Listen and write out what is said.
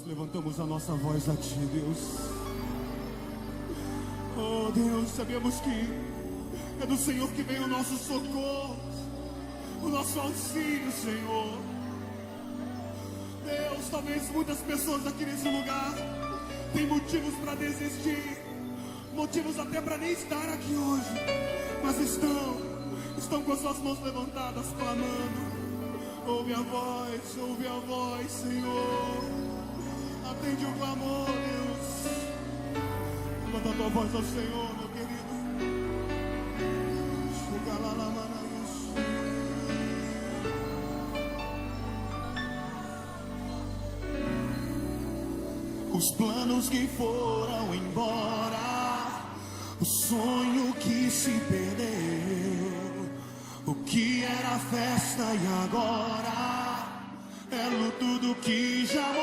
Nós levantamos a nossa voz a Ti, Deus. Oh Deus, sabemos que é do Senhor que vem o nosso socorro, o nosso auxílio, Senhor. Deus, talvez muitas pessoas aqui nesse lugar têm motivos para desistir, motivos até para nem estar aqui hoje, mas estão com as suas mãos levantadas, clamando. Ouve a voz, Senhor. Atende o clamor, Deus. Levanta a tua voz ao Senhor, meu querido. Chega lá, os planos que foram embora, o sonho que se perdeu, o que era festa e agora é luto do que já morreu.